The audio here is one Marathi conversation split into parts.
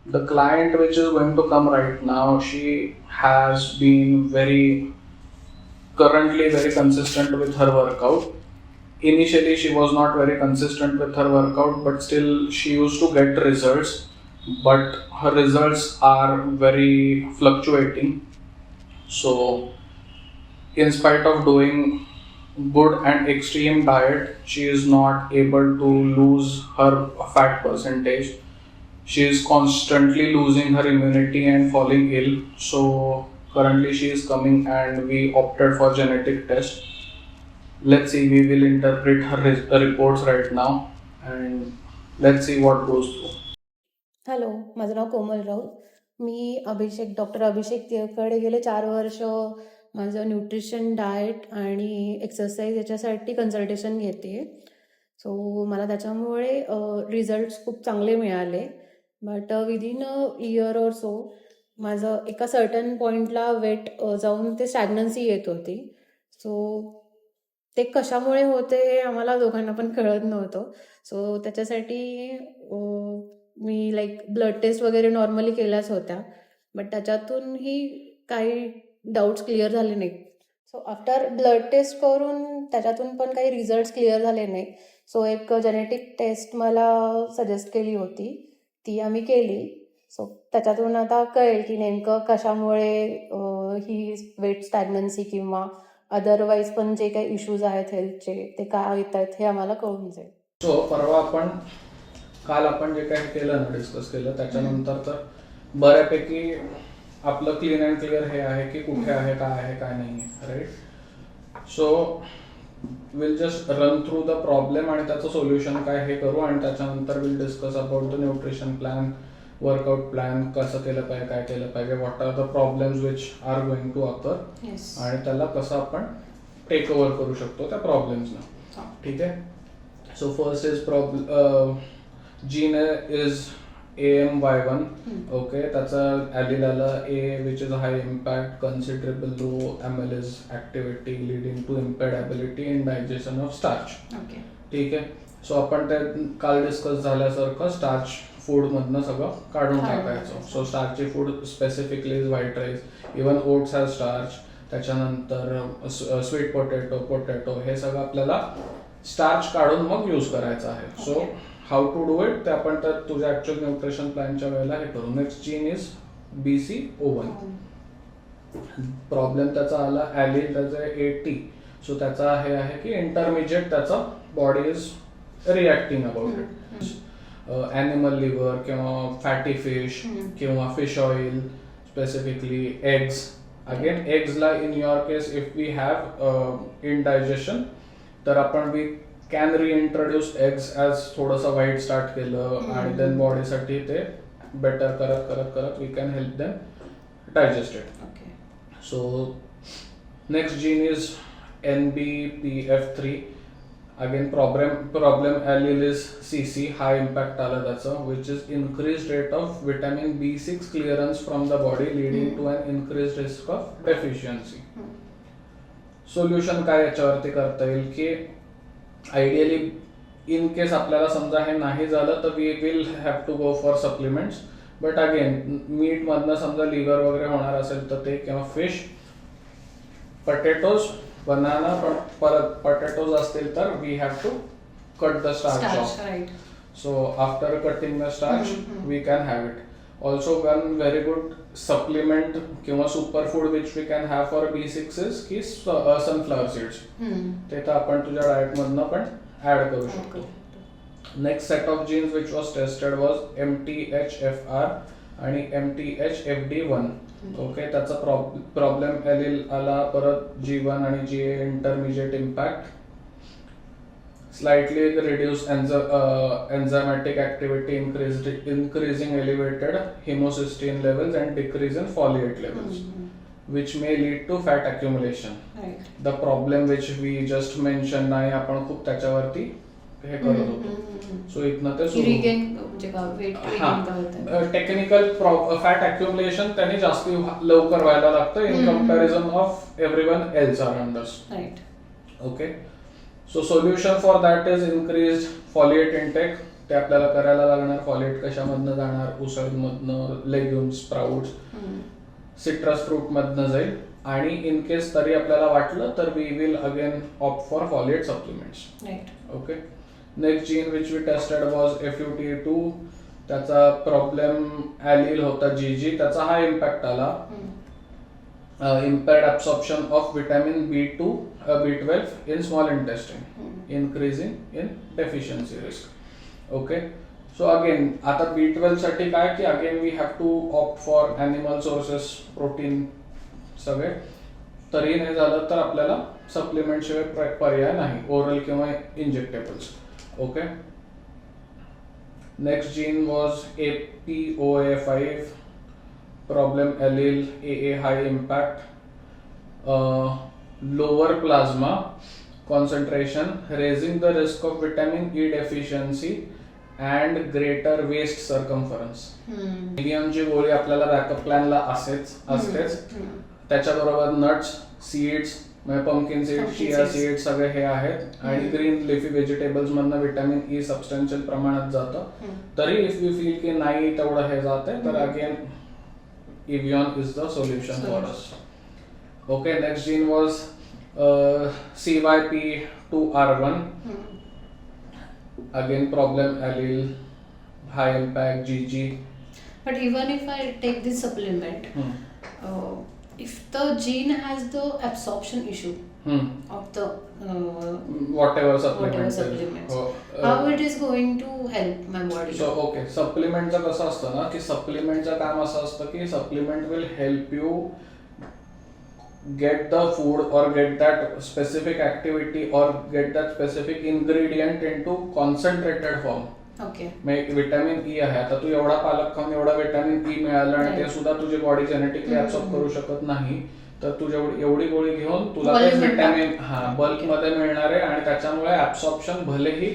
The client which is going to come right now, she has been currently very consistent with her workout. Initially, she was not very consistent with her workout, but still she used to get results. But her results are very fluctuating. So, in spite of doing good and extreme diet, she is not able to lose her fat percentage. She is constantly losing her immunity and falling ill. So currently she is coming and we opted for genetic test. Let's see, we will interpret her reports right now and let's see what goes through. Hello, माझं नाव कोमल राऊत. मी डॉक्टर अभिषेक तिळकडे गेले 4 वर्ष माझं न्यूट्रिशन, डाएट आणि एक्सरसाइज याच्यासाठी कन्सल्टेशन घेते. सो मला त्याच्यामुळे रिझल्ट्स खूप चांगले मिळाले. But within a year or so माझं एका सर्टन पॉईंटला वेट जाऊन ते स्टॅग्नन्सी येत होती. सो ते कशामुळे होते हे आम्हाला दोघांना पण कळत नव्हतं. सो त्याच्यासाठी मी ब्लड टेस्ट वगैरे नॉर्मली केल्याच होत्या. बट त्याच्यातूनही काही डाऊट्स क्लिअर झाले नाहीत. सो आफ्टर ब्लड टेस्ट करून त्याच्यातून पण काही रिझल्ट्स क्लिअर झाले नाही. सो एक जेनेटिक टेस्ट मला सजेस्ट केली होती, ती आम्ही केली. सो त्याच्यातून आता कळेल की नेमकं कशामुळे ही वेट स्टॅग्नन्सी किंवा अदरवाईज पण जे काही इश्यूज आहेत हेल्थचे ते काय येत आहेत हे आम्हाला कळून जाईल. सो काल आपण जे काही केलं ना, डिस्कस केलं त्याच्यानंतर तर बऱ्यापैकी आपलं क्लीन अँड क्लिअर हे आहे की कुठे आहे काय नाही, right. So will just run through the problem आणि त्याचं सोल्युशन काय हे करू आणि त्याच्यानंतर will discuss about the nutrition plan, workout plan, कसं केलं पाहिजे, काय केलं पाहिजे, what are the problems which are going to occur आणि त्याला कसं आपण टेक ओव्हर करू शकतो त्या प्रॉब्लेम्सना. ठीक आहे. So first is gene is AMY1. Okay, त्याचा ॲलिल आलं A which is high impact considerable low amylase activity leading to impaired ability in digestion of starch. ठीक आहे. सो आपण ते काल डिस्कस झाल्यासारखं स्टार्च फूडमधनं सगळं काढून टाकायचं. सो स्टार्चची food specifically is white rice, even oats has starch, त्याच्यानंतर स्वीट पोटॅटो हे सगळं आपल्याला स्टार्च काढून मग यूज करायचं आहे. So how to do it ते आपण तर तुझ्या ऍक्च्युअल न्यूट्रिशन प्लॅनच्या वेळेला हे करू. Next gene is BCO1. Problem त्याचा आला ॲलिल त्याचं AT. सो त्याचा हे आहे की इंटरमिजिएट त्याचा body is reacting about it. Animal liver किंवा फॅटी फिश किंवा fish oil, specifically eggs. Again एग्सला in your case if we have indigestion तर आपण we can reintroduce eggs as थोडंसं वाईट स्टार्ट केलं आणि देन बॉडीसाठी ते बेटर करत करत करत we can help them digest it. So next gene is NBPF3. Again problem allele is CC, high impact आलं त्याचं, which is increase rate of vitamin B6 clearance from the body leading to an increase risk of deficiency. Solution काय याच्यावरती करता येईल की आयडियली इन केस आपल्याला समजा हे नाही झालं तर we will have to go for supplements. But again मीटमधनं समजा लिव्हर वगैरे होणार असेल तर ते, किंवा फिश, पटेटोज, बनाना, परत पटेटोज असतील तर we have to cut the starch off. So after cutting the starch we can have it. Also one very good supplement किंवा super food which we can have for B6 is की सनफ्लॉवर सीड्स. ते तर आपण तुझ्या डाएटमधनं पण ऍड करू शकतो. Next set of jeans which was tested was MTHFR आणि MTHFD1. ओके, त्याचा प्रॉब्लेम ॲलिल आला, परत G1 आणि GA intermediate impact, slightly reduced enzymatic activity, increasing elevated homocysteine levels and decrease in folate levels, which may lead to fat accumulation. The problem which we just mentioned नाही आपण खूप त्याच्यावरती हे करत होतो. सो इथनं ते टेक्निकल फॅट अक्युमुलेशन त्याने जास्त लवकर व्हायला लागतं in comparison of everyone else around us. Okay. So solution for that is increased foliate intake. ते आपल्याला करायला लागणार. फॉलेट कशामधनं जाणार? उसळमधनं, लेग्युम्स, स्प्राउट्स, सिट्रस फ्रूटमधनं जाईल. आणि इन केस तरी आपल्याला वाटलं तर we will again opt for folate supplements. Okay. Next gene which we tested was FUT2. त्याचा प्रॉब्लेम ॲलील होता GG. त्याचा हा इम्पॅक्ट आला. Impaired absorption of vitamin B2, B12 in small intestine, increasing in deficiency risk. Okay. So again, आता B12 साठी काय की again we have to opt for animal sources, protein सगळे. तरी नाही झालं तर आपल्याला सप्लिमेंट शिवाय पर्याय नाही, ओरल किंवा injectables. Okay. Next gene was APOA5. Problem allele AA high impact, lower plasma concentration, raising the risk of vitamin E deficiency and greater waist circumference. ची गोळी आपल्याला बॅकअप प्लॅनला असतेच. त्याच्याबरोबर नट्स, सीड्स म्हणजे पंकिन सीड्स, चिया सीड्स सगळे हे आहेत. आणि ग्रीन लिफी व्हेजिटेबल्स मधनं विटॅमिन ई सबस्टन्शियल प्रमाणात जातं. तरी इफ यू फील की नाही तेवढं हे जाते तर again Evion is the solution for us. Okay, next gene was CYP2R1. Again, problem allele, high impact, GG. But even if I take this supplement, if the gene has the absorption issue of the whatever supplement, how it is going to help my body? So okay, supplementचं कसं असतं ना की सप्लिमेंटचं काम असं असतं की supplement will help you get the food और गेट दॅट स्पेसिफिक ऍक्टिव्हिटी और get that specific ingredient into concentrated form. Okay. Vitamin E आहे, आता तू एवढा पालक खाऊन एवढा विटॅमिन ई मिळालं आणि ते सुद्धा तुझी बॉडी जेनेटिकली ऍब्सॉर्ब करू शकत नाही, तर तू एवढी गोळी घेऊन तुला ते विटॅमिन बल्क मध्ये मिळणार आहे. आणि त्याच्यामुळे ऍब्सॉर्प्शन भलेही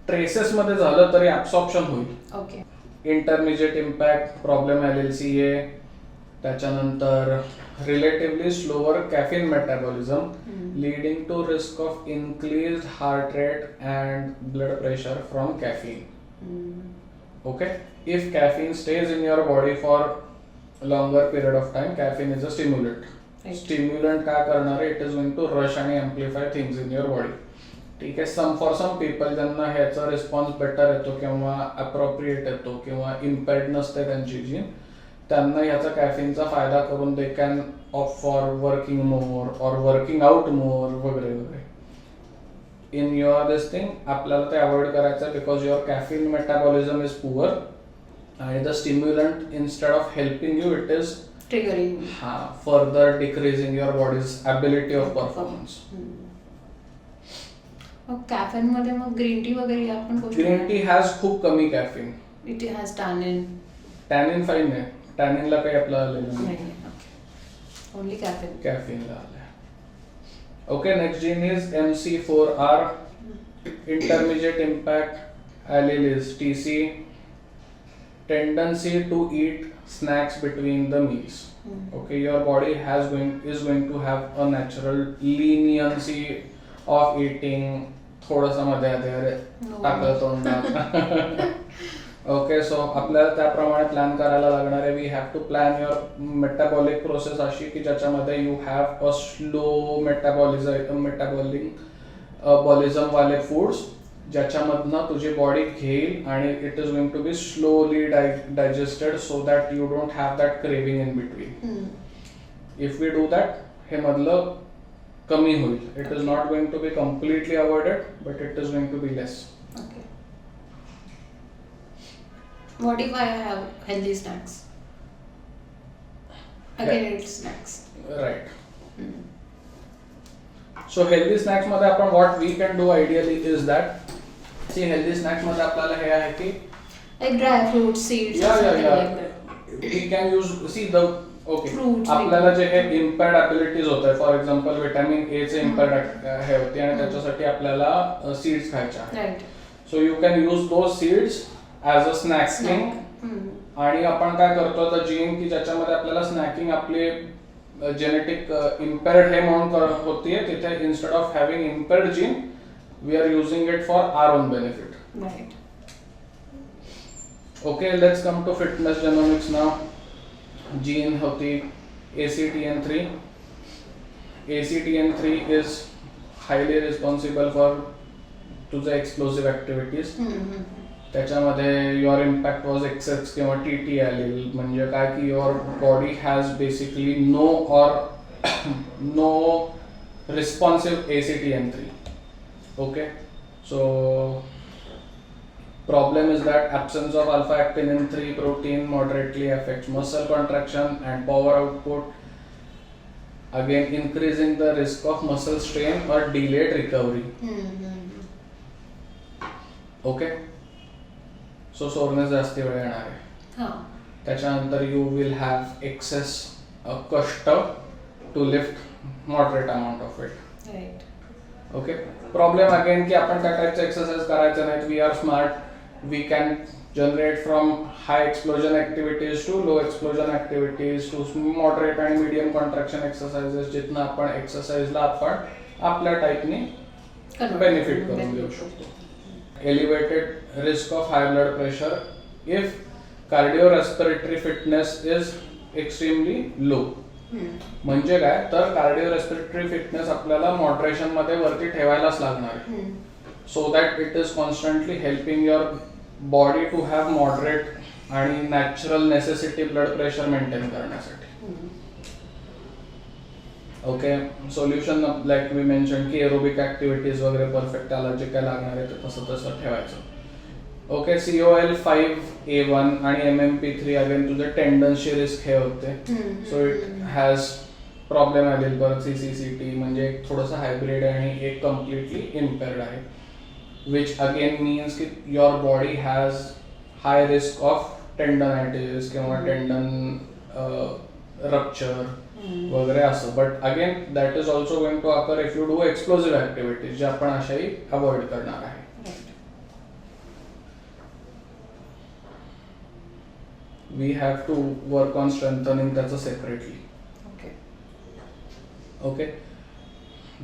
ट्रेसेस मध्ये झालं तरी ऍब्सॉर्प्शन होईल. Okay. Intermediate impact problem LLCA. त्याच्यानंतर relatively slower caffeine metabolism leading to risk of increased heart rate and blood pressure from caffeine. Okay. If caffeine stays in your body for longer period of time, caffeine is a stimulant. Stimulant काय करणार आहे? It is going to rush आणि amplify things in your body. ठीक आहे. फॉर सम पीपल ज्यांना ह्याचा रिस्पॉन्स बेटर येतो किंवा अप्रोप्रिएट येतो किंवा इम्पेअर्ड नसते त्यांची जीन, त्यांना ह्याचा कॅफिनचा फायदा करून they can opt for working more और वर्किंग आउट मोर वगैरे वगैरे. इन युअर दिस थिंग आपल्याला ते अवॉइड करायचं because your caffeine metabolism is poor आणि the stimulant instead of helping you it is triggering further decreasing your body's ability of performance. Caffeine मध्ये मग ग्रीन टी वगैरे आपण गोष्टी. ग्रीन टी हॅज खूप कमी caffeine. It has tannin. Tannin fine आहे, टॅनिनला काही आपलं आलेलं नाही, ओनली कॅफिन. कॅफिनला आलंय. Okay. Next gene is MC4R. Intermediate impact allele is TC. Tendency to eat snacks between the meals. Okay, your body is going to have a natural leniency of eating थोडंसं मध्ये आधी टाकलं तोंडात. ओके. सो आपल्याला त्याप्रमाणे प्लॅन करायला लागणार आहे. We have to plan your metabolic process अशी की ज्याच्यामध्ये you have a slow metabolism वाले फूड्स ज्याच्यामधनं तुझी बॉडी घेईल आणि it is going to be slowly digested so that you don't have that craving in between. If we do that हे मधलं कमी होईल. It is not going to be completely avoided but it is going to be less. What if I have healthy snacks? Again, it's snacks. Right. So healthy snacks मध्ये आपण what we can do ideally is that see healthy snacks मध्ये आपल्याला हे आहे की like dry fruits, seeds, yeah. like that. We can use see the okay. Fruits, आपल्याला जे हे impaired abilities होत आहे, फॉर एक्झाम्पल विटॅमिन ए चे impaired हे होते आणि त्याच्यासाठी आपल्याला सीड्स खायचे आहेत. Right. So you can use those seeds as a snacking. आणि आपण काय करतो तर जीन की ज्याच्यामध्ये आपल्याला स्नॅकिंग आपली जेनेटिक इम्पेअर्ड हे म्हणून होतीये, तिथे instead of having impaired gene we are using it for our own benefit. Okay, let's come to fitness genomics now. Gene होती ACTN3. ACTN3 is highly responsible for तुझे एक्सप्लोसिव्ह ऍक्टिव्हिटीज. त्याच्यामध्ये युअर इम्पॅक्ट वॉज एक्सेस किंवा TT आलेली, म्हणजे काय की your body has basically no responsive ACTN3. Okay, so problem is that absence of alpha actinin 3 protein moderately affects muscle contraction and power output, again increasing the risk of muscle strain or delayed recovery. Okay, so soreness जास्ती वेळ येणार आहे. त्याच्यानंतर you will have excess कष्ट to lift moderate amount of weight. Right. Okay, problem again की आपण त्या टाईपचं एक्सरसाइज करायचं नाही. We are smart. We can generate from high explosion activities to low explosion activities to moderate and medium contraction exercises, जिथनं आपण एक्सरसाइजला आपण आपल्या टाईपनी बेनिफिट करून घेऊ शकतो. Elevated risk of high blood pressure if cardiorespiratory fitness is extremely low. म्हणजे काय तर कार्डिओरेस्पिरेटरी फिटनेस आपल्याला मॉडरेशन मध्ये वरती ठेवायलाच लागणार आहे. so that it is constantly helping your body to have moderate आणि natural necessity blood pressure maintain करण्यासाठी. Okay, solution like we mentioned की aerobic activities वगैरे परफेक्ट त्याला जे काय लागणार आहे ते तसं ठेवायचं. Okay, COL5A1 आणि MMP3 अगेन तुझे टेंडन्सची रिस्क हे होते. सो इट हॅज प्रॉब्लेम आलेली परत CCCT म्हणजे एक थोडंसं हायब्रिड आणि एक कम्प्लिटली इम्पेअर्ड आहे. which again means कि your body has high risk of tendonitis किंवा tendon rupture वगैरे असं. but again that is also going to occur if you do explosive activities जे आपण अशाही avoid करणार आहे. we have to work on strengthening त्याचं separately. Okay,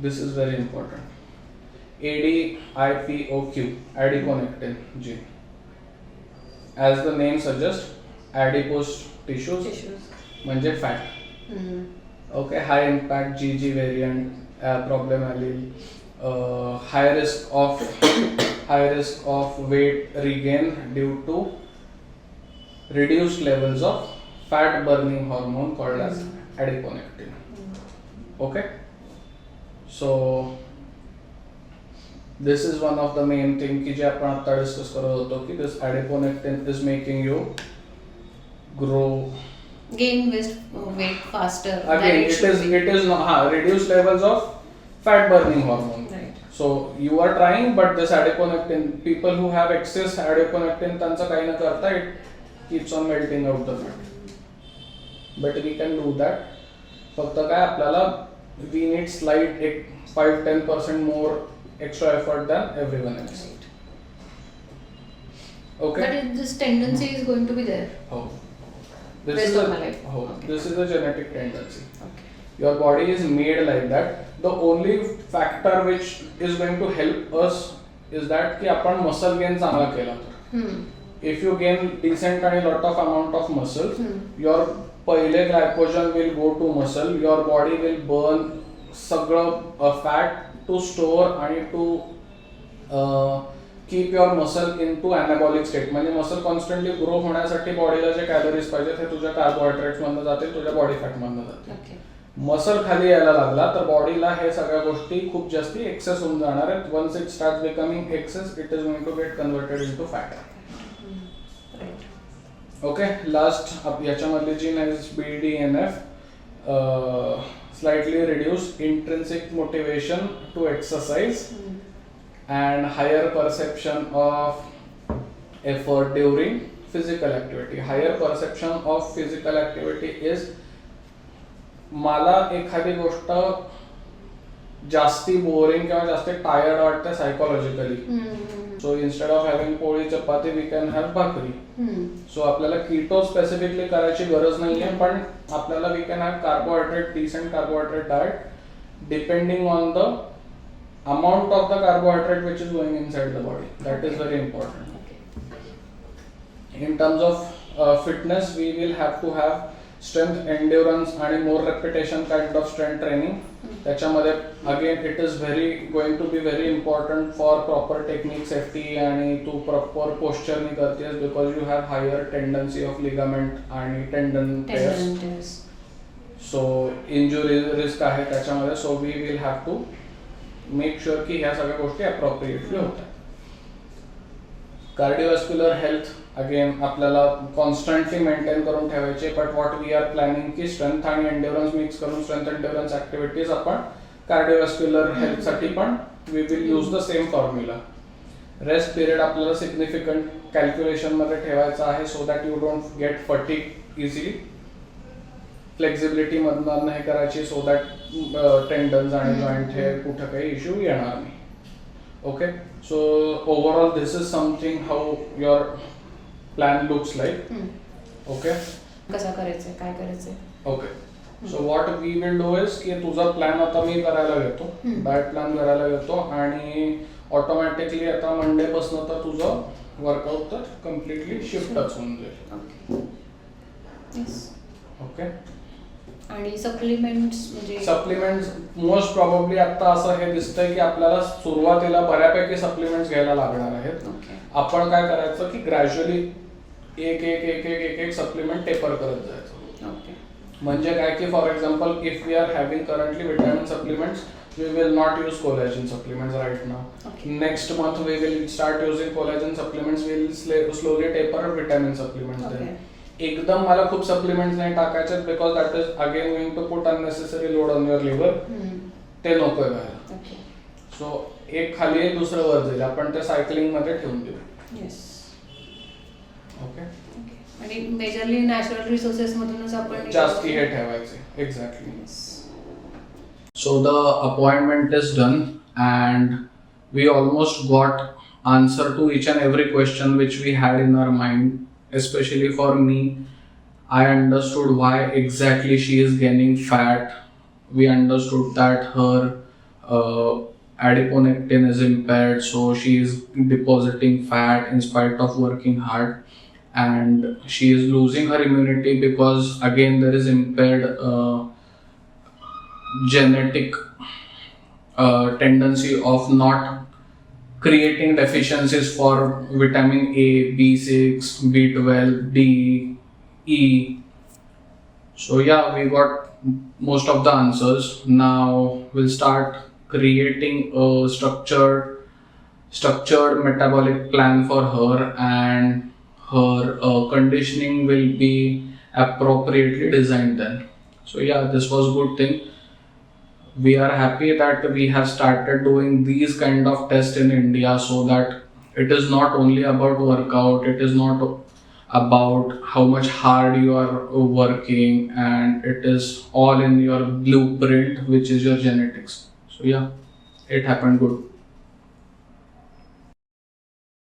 this is very important. ADIPOQ, adiponectin gene. As the name suggests, adipose tissues म्हणजे fat. Okay, high impact GG variant problem allele, high risk of weight regain due to reduced levels of fat burning hormone called as adiponectin. Okay, so this is one of the main thing की जे आपण आता डिस्कस करत होतो की this adiponectin is making you grow, gain weight faster. Again, it is not reduced levels of fat burning hormone. Right. So you are trying, but this adiponectin, people who have excess adiponectin त्यांचं काही न करता it keeps on melting out the fat. But we can do that. फक्त काय आपल्याला we need slight 5-10% more extra effort than everyone else. Right. Okay. But this tendency is going to be there. Oh. This Based is on my life. Okay. This is a genetic tendency. Okay. Your body is made like that. The only factor which is going to help us is that की आपण muscle gain चांगला केला तर. If you gain decent and lot of amount of muscle, your पहिले glycogen will go to muscle. Your body will burn सगळं fat to store आणि to keep your muscle into anabolic state. म्हणजे मसल कॉन्स्टंटली ग्रो होण्यासाठी बॉडीला जे कॅलरीज पाहिजे ते तुझ्या कार्बोहायड्रेट्स मधनं जाते, तुझ्या बॉडी फॅट मधनं जाते. मसल खाली यायला लागला तर बॉडीला हे सगळ्या गोष्टी खूप जास्ती एक्सेस होऊन जाणार आहेत. Once it start becoming excess it is going to get converted into fat. Okay, last याच्यामधली जी is BDNF, slightly reduced intrinsic motivation to exercise and higher perception of effort during physical activity. Higher perception of physical activity is मला एखादी गोष्ट जास्ती बोरिंग किंवा जास्ती टायर्ड वाटते psychologically. So instead of having poli chapati we can have bhakri. So आपल्याला कीटो स्पेसिफिकली करायची गरज नाहीये, पण आपल्याला we can have carbohydrate, decent carbohydrate diet depending on the amount of the carbohydrate which is going inside the body. That is very important. In terms of fitness, we will have to have strength, endurance आणि more repetition kind of strength training. त्याच्यामध्ये again it is going to be very important for proper technique safety आणि तू प्रॉपर पोस्चरनी करतेस because you have higher tendency of ligament आणि tendon tears. So injury risk आहे त्याच्यामध्ये. So we will have to make sure की ह्या सगळ्या गोष्टी अप्रॉप्रिएटली होतात. कार्डिओव्हॅस्क्युलर हेल्थ अगेन आपल्याला कॉन्स्टंटली मेंटेन करून ठेवायचे. But what we are planning की स्ट्रेंथ आणि एंड्युरन्स मिक्स करून स्ट्रेंथ एंड्युरन्स ऍक्टिव्हिटीज आपण कार्डिओव्हॅस्क्युलर हेल्थसाठी पण we will use the same formula. Rest period आपल्याला सिग्निफिकंट कॅल्क्युलेशनमध्ये ठेवायचा आहे so that you don't get fatigue easily. Flexibility मधनं हे करायची सो दॅट टेंडन्स आणि जॉईंट हे कुठं काही इश्यू येणार नाही. Okay, so overall this is something how your plan looks like. Okay. कसं करायचंय, काय करायचंय. Okay. So what we will do is की तुझा प्लॅन आता मी करायला घेतो, डाएट प्लॅन करायला घेतो आणि ऑटोमॅटिकली आता मंडे पासून तर तुझं वर्कआउट तर कम्प्लिटली शिफ्टच होऊन जाईल. ओके. आणि सप्लिमेंट्स म्हणजे सप्लिमेंट्स मोस्ट प्रॉब्ली आता असं हे दिसतंय की आपल्याला सुरुवातीला बऱ्यापैकी सप्लिमेंट्स घ्यायला लागणार आहेत. आपण काय करायचं की ग्रॅज्युअली एक एक एक एक एक एक सप्लिमेंट टेपर करत जायचं. म्हणजे काय की for example if we are having currently vitamin supplements we will not use collagen supplements right now. Next month we will start using collagen supplements. We will slowly taper vitamin supplements then. एकदम मला खूप सप्लिमेंट्स नाही टाकायचे because that is again going to put unnecessary load on your liver. ते नकोय व्हायला. सो एक खाली एक दुसरं वर जाईल. आपण ते सायकलिंग मध्ये ठेवून देऊ. ओके. आणि मेजरली नॅचरल रिसोर्सेस मधूनच आपण जास्ती हे ठेवायचे. Exactly. So the appointment is done and we almost got answer to each and every question which we had in our mind. Especially for me, I understood why exactly she is gaining fat. We understood that her adiponectin is impaired, so she is depositing fat in spite of working hard, and she is losing her immunity because again there is impaired genetic tendency of not creating deficiencies for vitamin A, B6, B12, D, E. So yeah, we got most of the answers. Now we'll start creating a structured metabolic plan for her, and her conditioning will be appropriately designed then. So yeah, this was a good thing. We are happy that we have started doing these kind of tests in India so that it is not only about workout, it is not about how much hard you are working, and it is all in your blueprint which is your genetics. So yeah, it happened good.